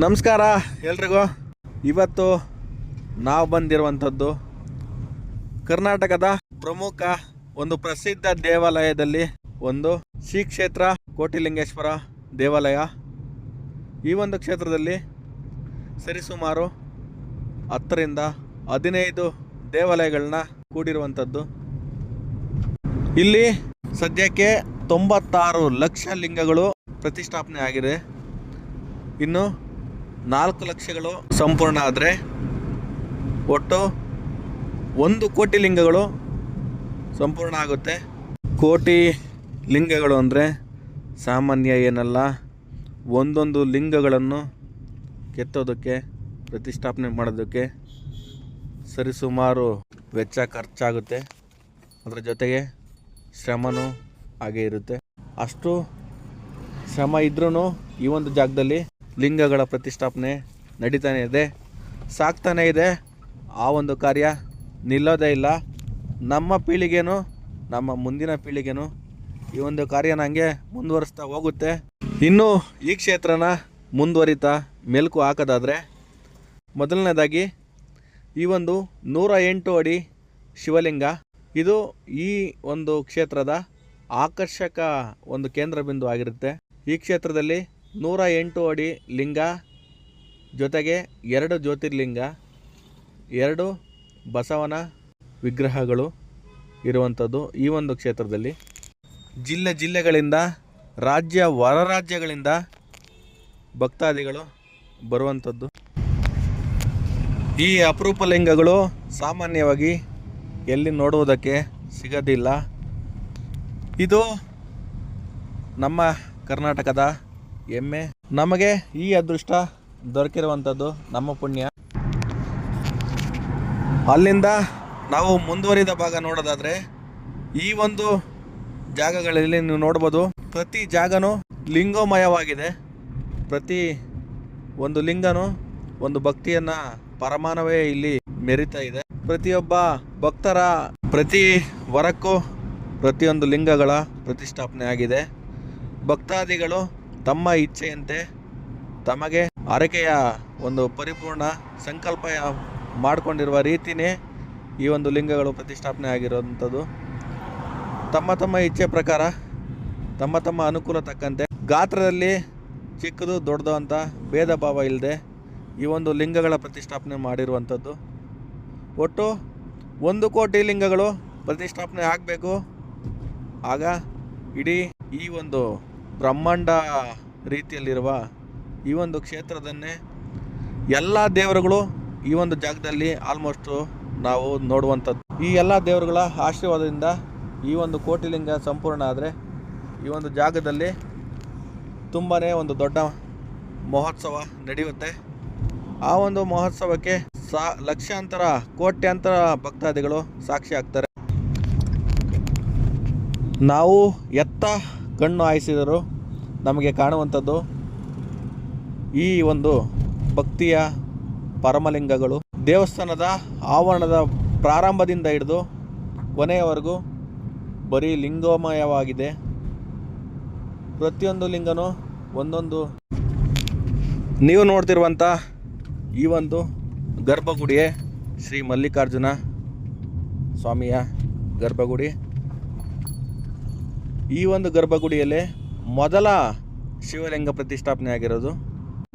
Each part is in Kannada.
ನಮಸ್ಕಾರ ಎಲ್ರಿಗೂ. ಇವತ್ತು ನಾವು ಬಂದಿರುವಂಥದ್ದು ಕರ್ನಾಟಕದ ಪ್ರಮುಖ ಒಂದು ಪ್ರಸಿದ್ಧ ದೇವಾಲಯದಲ್ಲಿ ಒಂದು ಶ್ರೀ ಕ್ಷೇತ್ರ ಕೋಟಿಲಿಂಗೇಶ್ವರ ದೇವಾಲಯ. ಈ ಒಂದು ಕ್ಷೇತ್ರದಲ್ಲಿ ಸರಿಸುಮಾರು 10 ರಿಂದ 15 ದೇವಾಲಯಗಳನ್ನ ಕೂಡಿರುವಂಥದ್ದು. ಇಲ್ಲಿ ಸದ್ಯಕ್ಕೆ 96 ಲಕ್ಷ ಲಿಂಗಗಳು ಪ್ರತಿಷ್ಠಾಪನೆ ಆಗಿದೆ. ಇನ್ನು 4 ಲಕ್ಷಗಳು ಸಂಪೂರ್ಣ ಆದರೆ ಒಟ್ಟು 1 ಕೋಟಿ ಲಿಂಗಗಳು ಸಂಪೂರ್ಣ ಆಗುತ್ತೆ. ಕೋಟಿ ಲಿಂಗಗಳು ಅಂದರೆ ಸಾಮಾನ್ಯ ಏನಲ್ಲ. ಒಂದೊಂದು ಲಿಂಗಗಳನ್ನು ಕೆತ್ತೋದಕ್ಕೆ, ಪ್ರತಿಷ್ಠಾಪನೆ ಮಾಡೋದಕ್ಕೆ ಸರಿಸುಮಾರು ವೆಚ್ಚ ಖರ್ಚಾಗುತ್ತೆ. ಅದರ ಜೊತೆಗೆ ಶ್ರಮನೂ ಹಾಗೆ ಇರುತ್ತೆ. ಅಷ್ಟು ಶ್ರಮ ಇದ್ರೂ ಈ ಒಂದು ಜಾಗದಲ್ಲಿ ಲಿಂಗಗಳ ಪ್ರತಿಷ್ಠಾಪನೆ ನಡೀತಾನೆ ಇದೆ, ಸಾಕ್ತಾನೆ ಇದೆ. ಆ ಒಂದು ಕಾರ್ಯ ನಿಲ್ಲೋದೇ ಇಲ್ಲ. ನಮ್ಮ ಪೀಳಿಗೆನೂ ನಮ್ಮ ಮುಂದಿನ ಪೀಳಿಗೆನೂ ಈ ಒಂದು ಕಾರ್ಯನ ಹಂಗೆ ಮುಂದುವರಿಸ್ತಾ ಹೋಗುತ್ತೆ. ಇನ್ನು ಈ ಕ್ಷೇತ್ರನ ಮುಂದುವರಿತಾ ಮೆಲುಕು ಹಾಕೋದಾದರೆ, ಮೊದಲನೇದಾಗಿ ಈ ಒಂದು 108 ಅಡಿ ಶಿವಲಿಂಗ, ಇದು ಈ ಒಂದು ಕ್ಷೇತ್ರದ ಆಕರ್ಷಕ ಒಂದು ಕೇಂದ್ರ ಬಿಂದು ಆಗಿರುತ್ತೆ. ಈ ಕ್ಷೇತ್ರದಲ್ಲಿ 108 ಅಡಿ ಲಿಂಗ ಜೊತೆಗೆ 2 ಜ್ಯೋತಿರ್ಲಿಂಗ, 2 ಬಸವನ ವಿಗ್ರಹಗಳು ಇರುವಂಥದ್ದು. ಈ ಒಂದು ಕ್ಷೇತ್ರದಲ್ಲಿ ಜಿಲ್ಲೆಗಳಿಂದ, ಹೊರ ರಾಜ್ಯಗಳಿಂದ ಭಕ್ತಾದಿಗಳು ಬರುವಂಥದ್ದು. ಈ ಅಪರೂಪ ಲಿಂಗಗಳು ಸಾಮಾನ್ಯವಾಗಿ ಎಲ್ಲಿ ನೋಡುವುದಕ್ಕೆ ಸಿಗೋದಿಲ್ಲ. ಇದು ನಮ್ಮ ಕರ್ನಾಟಕದ ಹೆಮ್ಮೆ. ನಮಗೆ ಈ ಅದೃಷ್ಟ ದೊರಕಿರುವಂಥದ್ದು ನಮ್ಮ ಪುಣ್ಯ. ಅಲ್ಲಿಂದ ನಾವು ಮುಂದುವರಿದ ಭಾಗ ನೋಡೋದಾದರೆ, ಈ ಒಂದು ಜಾಗಗಳಲ್ಲಿ ನೀವು ನೋಡ್ಬೋದು, ಪ್ರತಿ ಜಾಗನೂ ಲಿಂಗೋಮಯವಾಗಿದೆ. ಪ್ರತಿ ಒಂದು ಲಿಂಗನೂ ಒಂದು ಭಕ್ತಿಯನ್ನು ಪರಮಾನವೇ ಇಲ್ಲಿ ಮೆರಿತಾ ಇದೆ. ಪ್ರತಿಯೊಬ್ಬ ಭಕ್ತರ ಪ್ರತಿ ವರಕ್ಕೂ ಪ್ರತಿಯೊಂದು ಲಿಂಗಗಳ ಪ್ರತಿಷ್ಠಾಪನೆ ಆಗಿದೆ. ಭಕ್ತಾದಿಗಳು ತಮ್ಮ ಇಚ್ಛೆಯಂತೆ ತಮಗೆ ಹರಕೆಯ ಒಂದು ಪರಿಪೂರ್ಣ ಸಂಕಲ್ಪ ಮಾಡಿಕೊಂಡಿರುವ ರೀತಿಯೇ ಈ ಒಂದು ಲಿಂಗಗಳು ಪ್ರತಿಷ್ಠಾಪನೆ ಆಗಿರುವಂಥದ್ದು. ತಮ್ಮ ಇಚ್ಛೆ ಪ್ರಕಾರ, ತಮ್ಮ ಅನುಕೂಲ ತಕ್ಕಂತೆ ಗಾತ್ರದಲ್ಲಿ ಚಿಕ್ಕದು ದೊಡ್ಡದು ಅಂತ ಭೇದ ಭಾವ ಇಲ್ಲದೆ ಈ ಒಂದು ಲಿಂಗಗಳ ಪ್ರತಿಷ್ಠಾಪನೆ ಮಾಡಿರುವಂಥದ್ದು. ಒಟ್ಟು 1 ಕೋಟಿ ಲಿಂಗಗಳು ಪ್ರತಿಷ್ಠಾಪನೆ ಆಗಬೇಕು. ಆಗ ಇಡೀ ಈ ಒಂದು ಬ್ರಹ್ಮಾಂಡ ರೀತಿಯಲ್ಲಿರುವ ಈ ಒಂದು ಕ್ಷೇತ್ರದನ್ನೇ ಎಲ್ಲ ದೇವರುಗಳು ಈ ಒಂದು ಜಾಗದಲ್ಲಿ ಆಲ್ಮೋಸ್ಟು ನಾವು ನೋಡುವಂಥದ್ದು. ಈ ಎಲ್ಲ ದೇವರುಗಳ ಆಶೀರ್ವಾದದಿಂದ ಈ ಒಂದು ಕೋಟಿಲಿಂಗ ಸಂಪೂರ್ಣ ಆದರೆ ಈ ಒಂದು ಜಾಗದಲ್ಲಿ ತುಂಬಾ ಒಂದು ದೊಡ್ಡ ಮಹೋತ್ಸವ ನಡೆಯುತ್ತೆ. ಆ ಒಂದು ಮಹೋತ್ಸವಕ್ಕೆ ಲಕ್ಷಾಂತರ ಕೋಟ್ಯಾಂತರ ಭಕ್ತಾದಿಗಳು ಸಾಕ್ಷಿ ಆಗ್ತಾರೆ. ನಾವು ಎತ್ತ ಕಣ್ಣು ಹಾಯಿಸಿದರೂ ನಮಗೆ ಕಾಣುವಂಥದ್ದು ಈ ಒಂದು ಭಕ್ತಿಯ ಪರಮಲಿಂಗಗಳು. ದೇವಸ್ಥಾನದ ಆವರಣದ ಪ್ರಾರಂಭದಿಂದ ಹಿಡಿದು ಕೊನೆಯವರೆಗೂ ಬರೀ ಲಿಂಗೋಮಯವಾಗಿದೆ. ಪ್ರತಿಯೊಂದು ಲಿಂಗನೂ ಒಂದೊಂದು. ನೀವು ನೋಡ್ತಿರುವಂಥ ಈ ಒಂದು ಗರ್ಭಗುಡಿಯೇ ಶ್ರೀ ಮಲ್ಲಿಕಾರ್ಜುನ ಸ್ವಾಮಿಯ ಗರ್ಭಗುಡಿ. ಈ ಒಂದು ಗರ್ಭಗುಡಿಯಲ್ಲೇ ಮೊದಲ ಶಿವಲಿಂಗ ಪ್ರತಿಷ್ಠಾಪನೆ ಆಗಿರೋದು.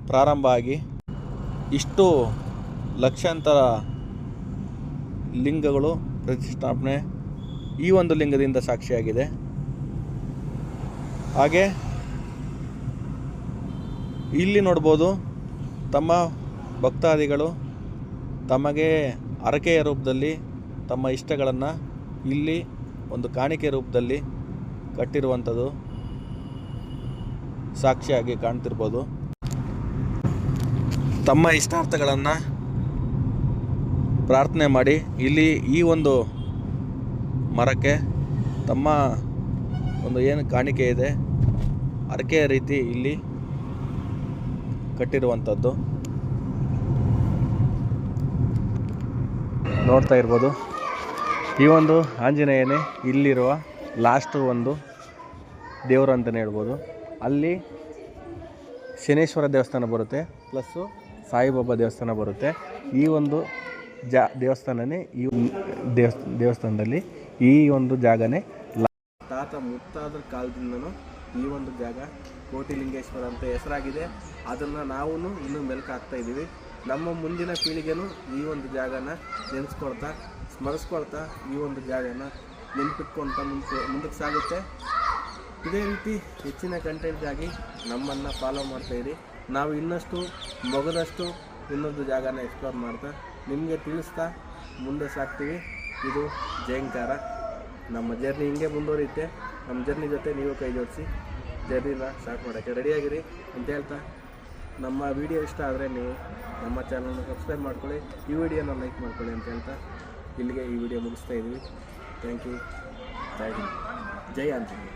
ಪ್ರಾರಂಭ ಆಗಿ ಇಷ್ಟು ಲಕ್ಷಾಂತರ ಲಿಂಗಗಳು ಪ್ರತಿಷ್ಠಾಪನೆ ಈ ಒಂದು ಲಿಂಗದಿಂದ ಸಾಕ್ಷಿಯಾಗಿದೆ. ಹಾಗೆ ಇಲ್ಲಿ ನೋಡ್ಬೋದು, ತಮ್ಮ ಭಕ್ತಾದಿಗಳು ತಮಗೆ ಹರಕೆಯ ರೂಪದಲ್ಲಿ ತಮ್ಮ ಇಷ್ಟಗಳನ್ನು ಇಲ್ಲಿ ಒಂದು ಕಾಣಿಕೆ ರೂಪದಲ್ಲಿ ಕಟ್ಟಿರುವಂಥದ್ದು ಸಾಕ್ಷಿಯಾಗಿ ಕಾಣ್ತಿರ್ಬೋದು. ತಮ್ಮ ಇಷ್ಟಾರ್ಥಗಳನ್ನು ಪ್ರಾರ್ಥನೆ ಮಾಡಿ ಇಲ್ಲಿ ಈ ಒಂದು ಮರಕ್ಕೆ ತಮ್ಮ ಒಂದು ಏನು ಕಾಣಿಕೆ ಇದೆ ಹರಕೆಯ ರೀತಿ ಇಲ್ಲಿ ಕಟ್ಟಿರುವಂಥದ್ದು ನೋಡ್ತಾ ಇರ್ಬೋದು. ಈ ಒಂದು ಆಂಜನೇಯನೇ ಇಲ್ಲಿರುವ ಲಾಸ್ಟು ಒಂದು ದೇವರು ಅಂತಲೇ ಹೇಳ್ಬೋದು. ಅಲ್ಲಿ ಶನೇಶ್ವರ ದೇವಸ್ಥಾನ ಬರುತ್ತೆ. ಪ್ಲಸ್ಸು ಸಾಯಿಬಾಬಾ ದೇವಸ್ಥಾನ ಬರುತ್ತೆ. ಈ ಒಂದು ದೇವಸ್ಥಾನನೇ ಈ ದೇವಸ್ಥಾನದಲ್ಲಿ ಈ ಒಂದು ಜಾಗನೇ ತಾತ ಮುತ್ತಾದ್ರ ಕಾಲದಿಂದನೂ ಈ ಒಂದು ಜಾಗ ಕೋಟಿಲಿಂಗೇಶ್ವರ ಅಂತ ಹೆಸರಾಗಿದೆ. ಅದನ್ನು ನಾವು ಇನ್ನೂ ಮೆಲ್ಕು ಹಾಕ್ತಾ ಇದ್ದೀವಿ. ನಮ್ಮ ಮುಂದಿನ ಪೀಳಿಗೆನೂ ಈ ಒಂದು ಜಾಗನ ನೆನೆಸ್ಕೊಳ್ತಾ ಸ್ಮರಿಸ್ಕೊಳ್ತಾ ಈ ಒಂದು ಜಾಗನ ನೆನಪಿಟ್ಕೊಳ್ತಾ ಮುಂದಕ್ಕೆ ಸಾಗುತ್ತೆ. ಇದೇ ರೀತಿ ಹೆಚ್ಚಿನ ಕಂಟೆಂಟ್ಗಾಗಿ ನಮ್ಮನ್ನು ಫಾಲೋ ಮಾಡ್ತಾಯಿರಿ. ನಾವು ಇನ್ನಷ್ಟು ಮಗದಷ್ಟು ಇನ್ನೊಂದು ಜಾಗನ ಎಕ್ಸ್ಪ್ಲೋರ್ ಮಾಡ್ತಾ ನಿಮಗೆ ತಿಳಿಸ್ತಾ ಮುಂದೆ ಸಾಕ್ತೀವಿ. ಇದು ಜಯಂಕಾರ. ನಮ್ಮ ಜರ್ನಿ ಹಿಂಗೆ ಮುಂದುವರಿಯುತ್ತೆ. ನಮ್ಮ ಜರ್ನಿ ಜೊತೆ ನೀವು ಕೈ ಜೋಡಿಸಿ ಜರ್ನಿನ ಸ್ಟಾರ್ಟ್ ಮಾಡೋಕ್ಕೆ ರೆಡಿಯಾಗಿರಿ ಅಂತ ಹೇಳ್ತಾ, ನಮ್ಮ ವಿಡಿಯೋ ಇಷ್ಟ ಆದರೆ ನೀವು ನಮ್ಮ ಚಾನಲ್ನ ಸಬ್ಸ್ಕ್ರೈಬ್ ಮಾಡ್ಕೊಳ್ಳಿ, ಈ ವಿಡಿಯೋನ ಲೈಕ್ ಮಾಡ್ಕೊಳ್ಳಿ ಅಂತ ಹೇಳ್ತಾ ಇಲ್ಲಿಗೆ ಈ ವಿಡಿಯೋ ಮುಗಿಸ್ತಾ ಇದ್ದೀವಿ. Thank you. ಜೈ ಹಿಂದ್, ಜೈ ಆಂಜನೇಯ.